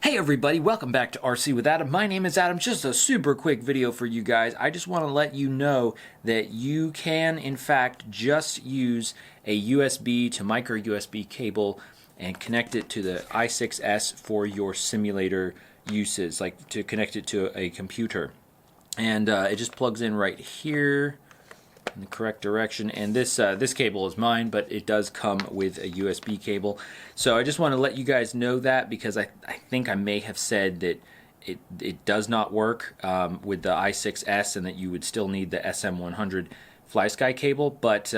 Hey everybody, welcome back to RC with Adam. My name is Adam. Just a super quick video for you guys. I just want to let you know that you can in fact just use a USB to micro USB cable and connect it to the i6S for your simulator uses, like to connect it to a computer. And it just plugs in right here in the correct direction, and this cable is mine, but it does come with a USB cable. So I just want to let you guys know that, because I think I may have said that it does not work with the i6S, and that you would still need the SM100 Flysky cable, but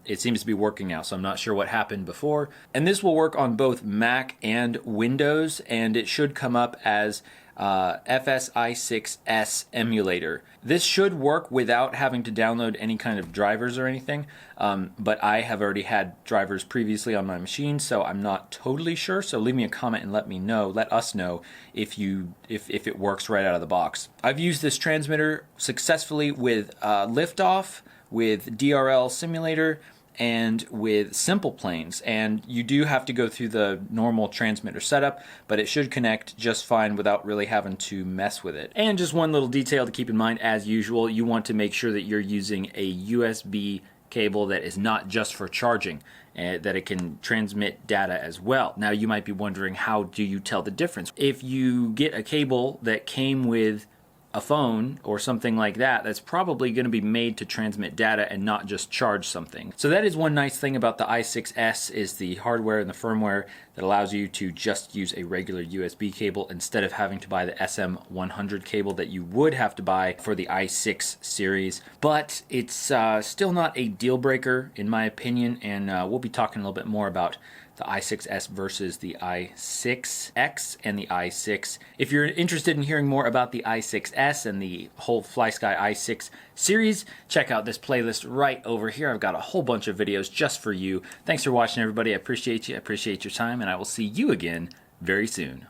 it seems to be working now, so I'm not sure what happened before. And this will work on both Mac and Windows, and it should come up as FS-i6S emulator. This should work without having to download any kind of drivers or anything, but I have already had drivers previously on my machine, so I'm not totally sure. So leave me a comment and let us know if it works right out of the box. I've used this transmitter successfully with Liftoff, with DRL Simulator, and with Simple Planes, and you do have to go through the normal transmitter setup, but it should connect just fine without really having to mess with it. And just one little detail to keep in mind, as usual, you want to make sure that you're using a USB cable that is not just for charging, that it can transmit data as well. Now you might be wondering, how do you tell the difference? If you get a cable that came with a phone or something like that, that's probably going to be made to transmit data and not just charge something. So that is one nice thing about the i6S, is the hardware and the firmware that allows you to just use a regular USB cable instead of having to buy the SM100 cable that you would have to buy for the i6 series. But it's still not a deal breaker in my opinion, and we'll be talking a little bit more about the i6S versus the i6X and the i6. If you're interested in hearing more about the i6S and the whole Flysky i6 series, check out this playlist right over here. I've got a whole bunch of videos just for you. Thanks for watching, everybody. I appreciate you. I appreciate your time, and I will see you again very soon.